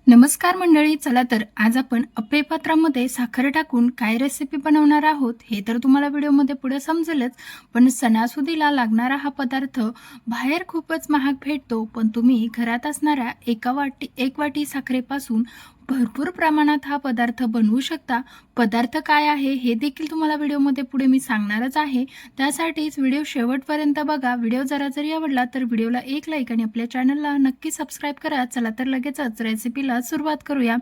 नमस्कार मंडळी, चला तर आज आपण अप्पे पात्रामध्ये साखर टाकून काय रेसिपी बनवणार आहोत हे तर तुम्हाला व्हिडिओमध्ये पुढे समजेलच. पण सणासुदीला लागणारा हा पदार्थ बाहेर खूपच महाग भेटतो, पण तुम्ही घरात असणाऱ्या एक वाटी साखरेपासून भरपूर प्रमाणात हा पदार्थ बनवू शकता. पदार्थ काय आहे हे देखील तुम्हाला व्हिडिओमध्ये पुढे मी सांगणारच आहे. त्यासाठीच व्हिडिओ शेवटपर्यंत बघा. व्हिडिओ जरी आवडला तर व्हिडिओला एक लाईक आणि आपल्या चॅनलला नक्की सबस्क्राईब करा. चला तर लगेचच रेसिपीला सुरुवात करूया.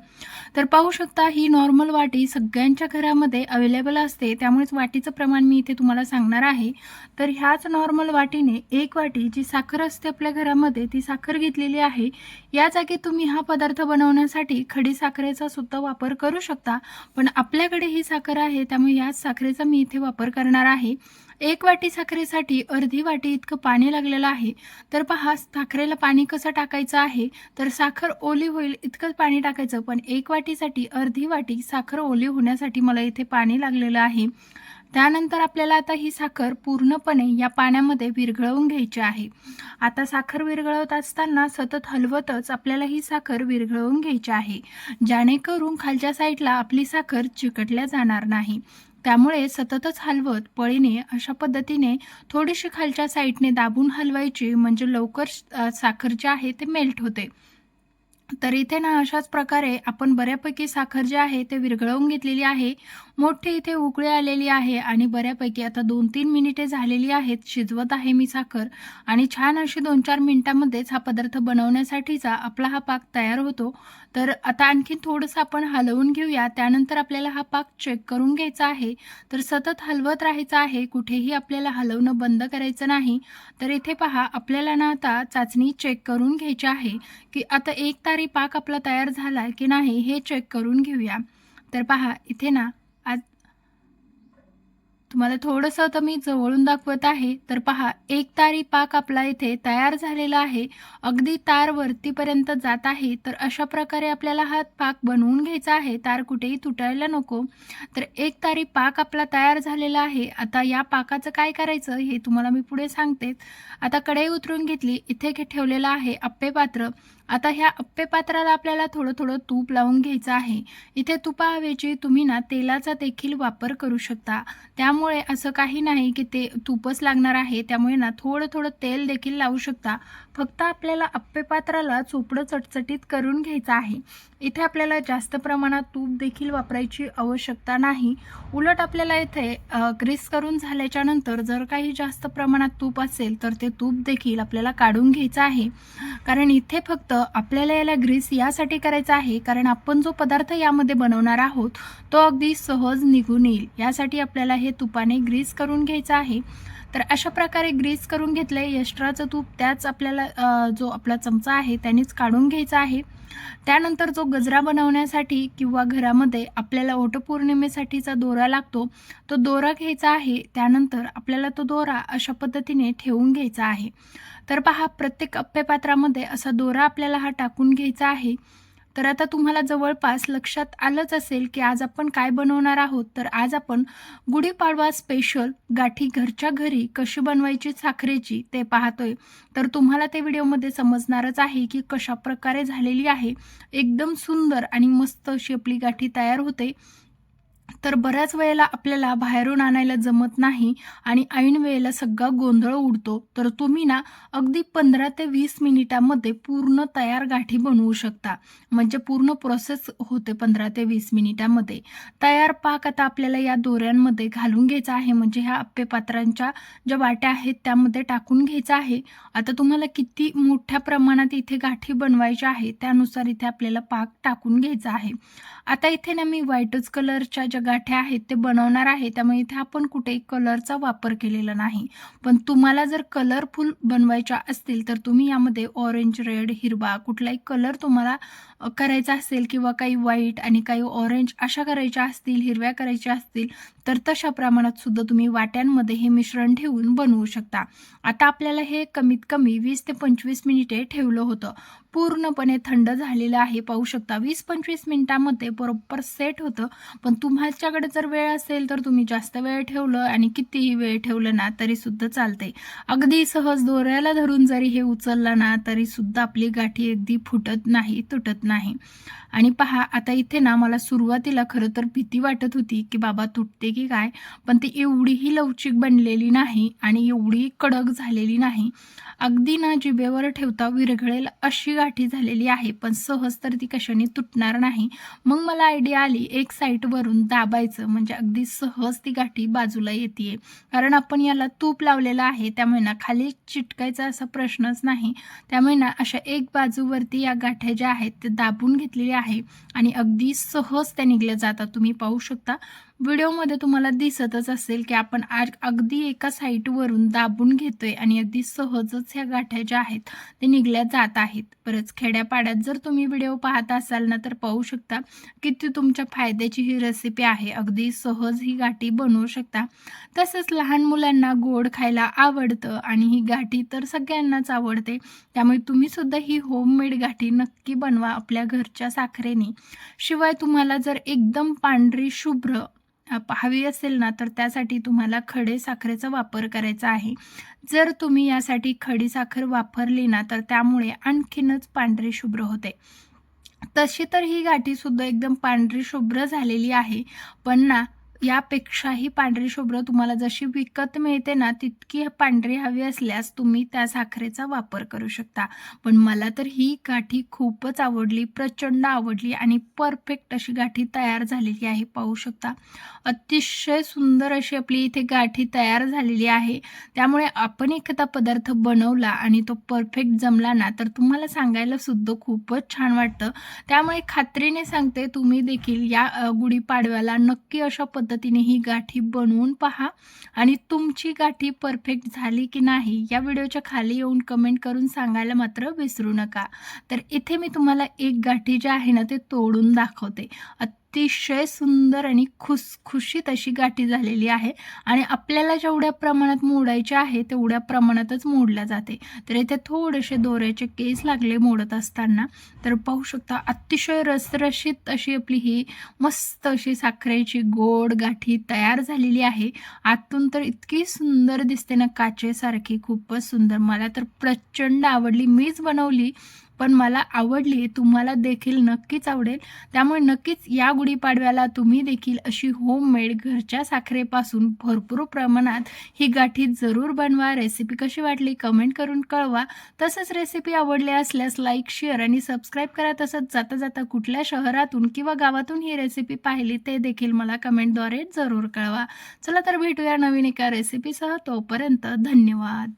तर पाहू शकता, ही नॉर्मल वाटी सगळ्यांच्या घरामध्ये अवेलेबल असते, त्यामुळेच वाटीचं प्रमाण मी इथे तुम्हाला सांगणार आहे. तर ह्याच नॉर्मल वाटीने एक वाटी जी साखर असते आपल्या घरामध्ये ती साखर घेतलेली आहे. या जागी तुम्ही हा पदार्थ बनवण्यासाठी खडी साखरेचा सुद्धा वापर करू शकता, पण आपल्याकडे ही साखर आहे त्यामुळे याच साखरेचा मी इथे वापर करणार आहे. एक वाटी साखरेसाठी अर्धी वाटी इतकं पाणी लागलेलं आहे. तर पहा, साखरेला पाणी कसं टाकायचं आहे, तर साखर ओली होईल इतकंच पाणी टाकायचं, पण एक वाटीसाठी अर्धी वाटी साखर ओली होण्यासाठी मला इथे पाणी लागलेलं आहे. त्यानंतर आपल्याला आता ही साखर पूर्णपणे या पाण्यामध्ये विरघळवून घ्यायची आहे. आता साखर विरघळवत असताना सतत हलवतच आपल्याला ही साखर विरघळवून घ्यायची आहे, जेणेकरून खालच्या साईडला आपली साखर चिकटल्या जाणार नाही. त्यामुळे सततच हलवत पळीने अशा पद्धतीने थोडीशी खालच्या साईडने दाबून हलवायची, म्हणजे लवकर साखर जी आहे ते मेल्ट होते. तर इथे ना अशाच प्रकारे आपण बऱ्यापैकी साखर जी आहे ते विरघळवून घेतलेली आहे. मोठी इथे उकळी आलेली आहे आणि बऱ्यापैकी आता 2-3 मिनिटे झालेली आहेत. शिजवत आहे मी साखर आणि छान अशी 2-4 मिनिटांमध्येच हा पदार्थ बनवण्यासाठीचा आपला हा पाक तयार होतो. तर आता आणखीन थोडंसं आपण हलवून घेऊया. त्यानंतर आपल्याला हा पाक चेक करून घ्यायचा आहे. तर सतत हलवत राहायचं आहे. कुठेही आपल्याला हलवणं बंद करायचं नाही. तर इथे पहा, आपल्याला ना आता चाचणी चेक करून घ्यायची आहे, की आता एक तारी पाक आपला तयार झालाय की नाही हे चेक करून घेऊया. तर पहा इथे ना, आज तुम्हाला थोडंसं आता मी जवळून दाखवत आहे. तर पहा, एक तारी पाक आपला इथे तयार झालेला आहे. अगदी तार वरतीपर्यंत जात आहे. तर अशा प्रकारे आपल्याला हा पाक बनवून घ्यायचा आहे. तार कुठेही तुटायला नको. तर एक तारी पाक आपला तयार झालेला आहे. आता या पाकाचं काय करायचं हे तुम्हाला मी पुढे सांगतेच. आता कढई उतरून घेतली. इथे ठेवलेलं आहे अप्पे पात्र. आता ह्या अप्पे पात्राला आपल्याला थोडं-थोडं तूप लावून घ्यायचं आहे. इथे तुपाऐवजी तुम्ही ना तेलाचा देखील वापर करू शकता. त्यामुळे असं काही नाही की ते तूपच लागणार आहे. त्यामुळे ना थोडं-थोडं तेल देखील लावू शकता. फक्त आपल्याला अप्पे पात्राला चोपडं चटचटीत करून घ्यायचं आहे. इथे आपल्याला जास्त प्रमाणात तूप देखील वापरायची आवश्यकता नाही. उलट आपल्याला इथे ग्रीस करून झाल्याच्या नंतर जर काही जास्त प्रमाणात तूप असेल तर ते तूप देखील आपल्याला काढून घ्यायचं आहे. कारण इथे फक्त आपल्याला याला ग्रीस यासाठी करायचा आहे, कारण आपण जो पदार्थ यामध्ये बनवणार आहोत तो अगदी सहज निघून येईल. यासाठी आपल्याला हे तुपाने ग्रीस करून घ्यायचं आहे. तर अशा प्रकारे ग्रीस करून घेतलंय. एक्स्ट्राचं तूप त्याच आपल्याला जो आपला चमचा आहे त्यानेच काढून घ्यायचा आहे. त्यानंतर जो गजरा बनवण्यासाठी किंवा घरामध्ये आपल्याला वटपौर्णिमेसाठीचा दोरा लागतो, तो दोरा घ्यायचा आहे. त्यानंतर आपल्याला तो दोरा अशा पद्धतीने ठेवून घ्यायचा आहे. तर पहा, प्रत्येक अप्पे पात्रामध्ये असा दोरा आपल्याला हा टाकून घ्यायचा आहे. तर आता तुम्हाला जवळपास लक्षात आलंच असेल की आज आपण काय बनवणार आहोत. तर आज आपण गुढीपाडवा स्पेशल गाठी घरच्या घरी कशी बनवायची साखरेची ते पाहतोय. तर तुम्हाला ते व्हिडिओमध्ये समजणारच आहे की कशाप्रकारे झालेली आहे. एकदम सुंदर आणि मस्त अशी आपली गाठी तयार होते. तर बऱ्याच वेळेला आपल्याला बाहेरून आणायला जमत नाही आणि ऐन वेळेला सगळा गोंधळ उडतो. तर तुम्ही ना अगदी 15 ते 20 मिनिटामध्ये पूर्ण तयार गाठी बनवू शकता. म्हणजे पूर्ण प्रोसेस होते 15 ते 20 मिनिटामध्ये. तयार पाक आता आपल्याला या दोऱ्यांमध्ये घालून घ्यायचा आहे, म्हणजे ह्या अप्पे पात्रांच्या ज्या वाट्या आहेत त्यामध्ये टाकून घ्यायचा आहे. आता तुम्हाला किती मोठ्या प्रमाणात इथे गाठी बनवायच्या आहेत त्यानुसार इथे आपल्याला पाक टाकून घ्यायचा आहे. आता इथे ना मी व्हाईटच कलरच्या ज्या गाठ्या आहेत ते बनवणार आहे, त्यामुळे इथे आपण कुठेही कलरचा वापर केलेला नाही. पण तुम्हाला जर कलरफुल बनवायच्या असतील तर तुम्ही यामध्ये ऑरेंज, रेड, हिरवा कुठलाही कलर तुम्हाला करायचा असेल किंवा काही व्हाईट आणि काही ऑरेंज अशा करायच्या असतील, हिरव्या करायच्या असतील, तर तशा प्रमाणात सुद्धा तुम्ही वाट्यांमध्ये हे मिश्रण ठेवून बनवू शकता. आता आपल्याला हे कमीत कमी 20 ते 25 मिनिटे ठेवलं होतं. पूर्णपणे थंड झालेलं आहे. पाहू शकता 20-25 मिनिटामध्ये बरोबर सेट होतं. पण तुमच्याकडे जर वेळ असेल तर तुम्ही जास्त वेळ ठेवलं आणि कितीही वेळ ठेवलं ना तरीसुद्धा चालते. अगदी सहज दोऱ्याला धरून जरी हे उचललं ना तरीसुद्धा आपली गाठी अगदी फुटत नाही, तुटत नाही. आणि पहा आता इथे ना मला सुरुवातीला खरं तर भीती वाटत होती, की बाबा तुटते की काय? पण ती एवढीही लवचिक बनलेली नाही आणि एवढी कडक झालेली नाही. अगदी ना जिभेवर ठेवता विरघळेल अशी गाठी झालेली आहे. पण सहज तर ती कशाने तुटणार नाही. मग मला आयडिया आली एक साईडवरून दाबायचं म्हणजे अगदी सहज ती गाठी बाजूला येतीये. कारण आपण याला तूप लावलेलं आहे त्यामुळे ना खाली चिटकायचा असा प्रश्नच नाही. त्यामुळे ना अशा एक बाजूवरती या गाठ्या ज्या आहेत ते दाबून घेतलेल्या आहे आणि अगदी सहज त्या निघल्या जातात. तुम्ही पाहू शकता व्हिडिओमध्ये तुम्हाला दिसतच असेल की आपण आज अगदी एका साईडवरून दाबून घेतोय आणि अगदी सहजच ह्या गाठ्या ज्या आहेत ते निघल्या जात आहेत. बरंच खेड्यापाड्यात जर तुम्ही व्हिडिओ पाहत असाल ना तर पाहू शकता किती तुमच्या फायद्याची ही रेसिपी आहे. अगदी सहज ही गाठी बनवू शकता. तसंच लहान मुलांना गोड खायला आवडतं आणि ही गाठी तर सगळ्यांनाच आवडते. त्यामुळे तुम्ही सुद्धा ही होममेड गाठी नक्की बनवा आपल्या घरच्या साखरेने. शिवाय तुम्हाला जर एकदम पांढरी शुभ्र हवी असेल ना तर त्यासाठी तुम्हाला खडे साखरेचा वापर करायचा आहे. जर तुम्ही यासाठी खडी साखर वापरली ना तर त्यामुळे आणखीनच पांढरी शुभ्र होते. तशी तर ही गाठीसुद्धा एकदम पांढरी शुभ्र झालेली आहे. पण ना यापेक्षाही पांढरी शुभ्र तुम्हाला जशी विकत मिळते ना तितकी पांढरी हवी असल्यास तुम्ही त्या साखरेचा वापर करू शकता. पण मला तर ही गाठी खूपच आवडली, प्रचंड आवडली आणि परफेक्ट अशी गाठी तयार झालेली आहे. पाहू शकता अतिशय सुंदर अशी आपली इथे गाठी तयार झालेली आहे. त्यामुळे आपण एखादा पदार्थ बनवला आणि तो परफेक्ट जमला ना तर तुम्हाला सांगायला सुद्धा खूपच छान वाटतं. त्यामुळे खात्रीने सांगते तुम्ही देखील या गुढीपाडव्याला नक्की अशा पद्धतीने ही गाठी बनवून पहा आणि तुमची गाठी परफेक्ट झाली की नाही या व्हिडिओच्या खाली येऊन कमेंट करून सांगायला मात्र विसरू नका. तर इथे मी तुम्हाला एक गाठी जी आहे ना ते तोडून दाखवते. अतिशय सुंदर आणि खुसखुशीत अशी गाठी झालेली आहे आणि आपल्याला जेवढ्या प्रमाणात मोडायचे आहे तेवढ्या प्रमाणातच मोडल्या जाते. तर इथे थोडेसे दोऱ्याचे केस लागले मोडत असताना. तर पाहू शकता अतिशय रसरशीत अशी आपली ही मस्त अशी साखरेची गोड गाठी तयार झालेली आहे. आतून तर इतकी सुंदर दिसते ना काचेसारखी, खूपच सुंदर. मला तर प्रचंड आवडली. मीच बनवली पण मला आवडली. तुम्हाला देखील नक्कीच आवडेल. त्यामुळे नक्कीच या गुढीपाडव्याला तुम्ही देखील अशी होममेड घरच्या साखरेपासून भरपूर प्रमाणात ही गाठी जरूर बनवा. रेसिपी कशी वाटली कमेंट करून कळवा. तसंच रेसिपी आवडली असल्यास लाईक, शेअर आणि सबस्क्राईब करा. तसंच जाता जाता कुठल्या शहरातून किंवा गावातून ही रेसिपी पाहिली ते देखील मला कमेंटद्वारे जरूर कळवा. चला तर भेटूया नवीन एका रेसिपीसह. तोपर्यंत धन्यवाद.